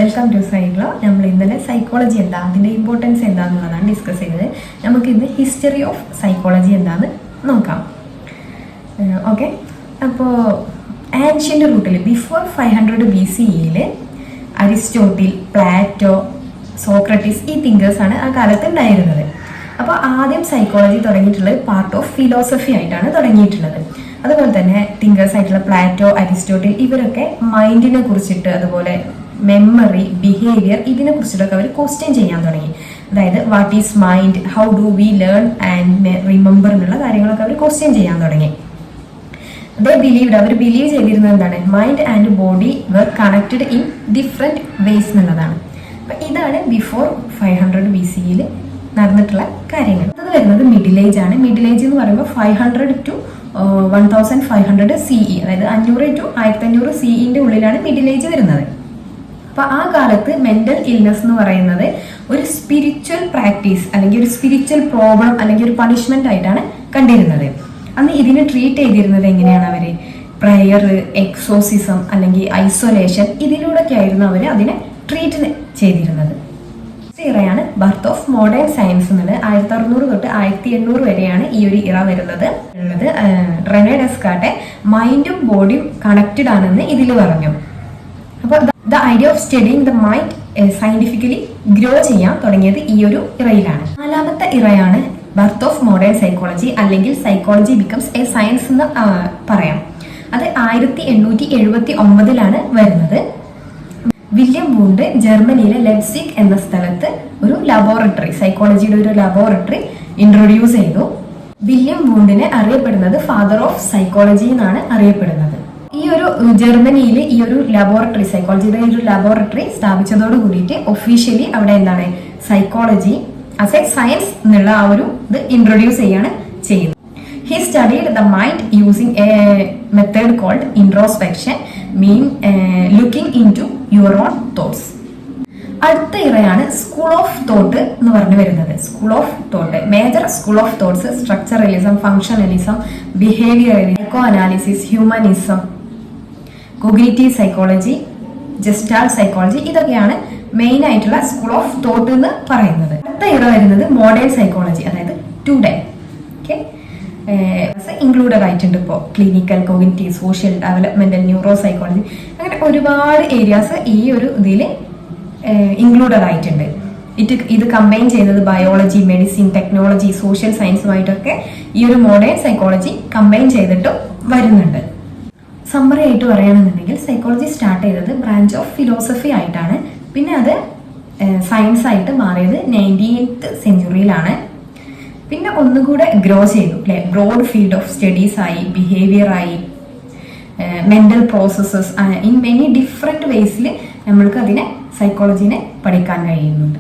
Welcome to cyclo. നമ്മൾ ഇന്നലെ psychology എന്താ, അതിൻ്റെ ഇമ്പോർട്ടൻസ് എന്താണെന്നുള്ളതാണ് ഡിസ്കസ് ചെയ്തത്. നമുക്ക് ഇന്ന് ഹിസ്റ്ററി ഓഫ് സൈക്കോളജി എന്താണെന്ന് നോക്കാം. ഓക്കെ, അപ്പോൾ ആൻഷ്യൻ്റ് റൂട്ടിൽ before 500 BCE Aristotle, Plato, Socrates ഈ തിങ്കേഴ്സാണ് ആ കാലത്ത് ഉണ്ടായിരുന്നത്. അപ്പോൾ ആദ്യം സൈക്കോളജി തുടങ്ങിയിട്ടുള്ളത് പാർട്ട് ഓഫ് ഫിലോസഫി ആയിട്ടാണ് തുടങ്ങിയിട്ടുള്ളത്. അതുപോലെ തന്നെ തിങ്കേഴ്സ് ആയിട്ടുള്ള പ്ലാറ്റോ, അരിസ്റ്റോട്ടിൽ ഇവരൊക്കെ മൈൻഡിനെ കുറിച്ചിട്ട്, അതുപോലെ മെമ്മറി, ബിഹേവിയർ ഇതിനെ കുറിച്ചിട്ടൊക്കെ അവർ ക്വസ്റ്റ്യൻ ചെയ്യാൻ തുടങ്ങി. അതായത് what is mind, how do we learn and remember എന്നുള്ള കാര്യങ്ങളൊക്കെ അവർ ക്വസ്റ്റ്യൻ ചെയ്യാൻ തുടങ്ങി. അവർ ബിലീവ് ചെയ്തിരുന്നത് എന്താണ്, mind and body were connected in different ways എന്നുള്ളതാണ്. അപ്പം ഇതാണ് ബിഫോർ 500 BCE നടന്നിട്ടുള്ള കാര്യങ്ങൾ. അത് വരുന്നത് മിഡിൽ ഏജ് ആണ്. മിഡിൽ ഏജ് എന്ന് പറയുമ്പോൾ 500 to 1500 CE, അതായത് 500 to 1500 CE ഉള്ളിലാണ് മിഡിൽ ഏജ് വരുന്നത്. അപ്പൊ ആ കാലത്ത് മെന്റൽ ഇൽനെസ് എന്ന് പറയുന്നത് ഒരു സ്പിരിച്വൽ പ്രാക്ടീസ് അല്ലെങ്കിൽ ഒരു സ്പിരിച്വൽ പ്രോബ്ലം അല്ലെങ്കിൽ ഒരു പണിഷ്മെന്റ് ആയിട്ടാണ് കണ്ടിരുന്നത്. അന്ന് ഇതിനെ ട്രീറ്റ് ചെയ്തിരുന്നത് എങ്ങനെയാണ് അവര്, പ്രയർ, എക്സോസിസം അല്ലെങ്കിൽ ഐസൊലേഷൻ, ഇതിലൂടെയൊക്കെ ആയിരുന്നു അവർ അതിനെ ട്രീറ്റ് ചെയ്തിരുന്നത്. ഇറയാണ് ബർത്ത് ഓഫ് മോഡേൺ സയൻസ് എന്നുള്ളത്. 1600 തൊട്ട് 1800 വരെയാണ് ഈ ഒരു ഇറ വരുന്നത്. റെനെ ഡെസ്കാർട്ട് മൈൻഡും ബോഡിയും കണക്റ്റഡ് ആണെന്ന് ഇതിൽ പറഞ്ഞു. അപ്പോൾ the idea of studying the mind scientifically grow ചെയ്യാൻ തുടങ്ങിയത് ഈ ഒരു ഇറയിലാണ്. നാലാമത്തെ ഇറയാണ് ബർത്ത് ഓഫ് മോഡേൺ സൈക്കോളജി, അല്ലെങ്കിൽ സൈക്കോളജി ബിക്കംസ് എ സയൻസ് എന്ന് പറയാം. അത് 1879 വരുന്നത്. വില്യം വൂണ്ട് ജർമ്മനിയിലെ ലെപ്സിക് എന്ന സ്ഥലത്ത് ഒരു ലബോറട്ടറി, സൈക്കോളജിയുടെ ഒരു ലബോറട്ടറി ഇൻട്രൊഡ്യൂസ് ചെയ്തു. വില്യം വൂണ്ടിനെ അറിയപ്പെടുന്നത് ഫാദർ ഓഫ് സൈക്കോളജി എന്നാണ് അറിയപ്പെടുന്നത്. ഈ ഒരു ജർമ്മനിയിൽ ഈ ഒരു ലബോറട്ടറി, സൈക്കോളജിയുടെ ഒരു ലബോറട്ടറി സ്ഥാപിച്ചതോട് കൂടിയിട്ട് ഒഫീഷ്യലി അവിടെ എന്താണ്, സൈക്കോളജി ആസ് എ സയൻസ് എന്നുള്ള ആ ഒരു ഇത് ഇൻട്രൊഡ്യൂസ് ചെയ്യാണ് ചെയ്യുന്നത്. He studied the mind using a method called introspection, looking into your own thoughts. അടുത്ത ഇറയാണ് സ്കൂൾ ഓഫ് തോട്ട് എന്ന് പറഞ്ഞു വരുന്നത്. School of thought, major school of thoughts structuralism, functionalism, behaviouralism, psycho analysis, humanism, cognitive psychology, gestalt psychology, ഇതൊക്കെയാണ് main ആയിട്ടുള്ള school of thought എന്ന് പറയുന്നത്. അടുത്ത era വരുന്നത് മോഡേൺ സൈക്കോളജി, അതായത് ടുഡേ. ഓക്കെ, ഇൻക്ലൂഡഡ് ആയിട്ടുണ്ട് ഇപ്പോൾ clinical, cognitive, social, developmental, neuro psychology, അങ്ങനെ ഒരുപാട് ഏരിയാസ് ഈ ഒരു ഇതിൽ ഇൻക്ലൂഡഡ് ആയിട്ടുണ്ട്. ഇത് കമ്പൈൻ ചെയ്യുന്നത് ബയോളജി, മെഡിസിൻ, ടെക്നോളജി, സോഷ്യൽ സയൻസുമായിട്ടൊക്കെ ഈ ഒരു മോഡേൺ സൈക്കോളജി കമ്പൈൻ ചെയ്തിട്ടും വരുന്നുണ്ട്. സമ്മറി ആയിട്ട് പറയുകയാണെന്നുണ്ടെങ്കിൽ സൈക്കോളജി സ്റ്റാർട്ട് ചെയ്തത് ബ്രാഞ്ച് ഓഫ് ഫിലോസഫി ആയിട്ടാണ്. പിന്നെ അത് സയൻസ് ആയിട്ട് മാറിയത് 19th സെഞ്ച്വറിയിലാണ്. പിന്നെ ഒന്നുകൂടെ ഗ്രോ ചെയ്തു അല്ലെ, ബ്രോഡ് ഫീൽഡ് ഓഫ് സ്റ്റഡീസ് ആയി, ബിഹേവിയർ ആയി, mental processes, in many different വേസിൽ നമ്മൾക്ക് അതിനെ സൈക്കോളജിനെ പഠിക്കാൻ കഴിയുന്നുണ്ട്.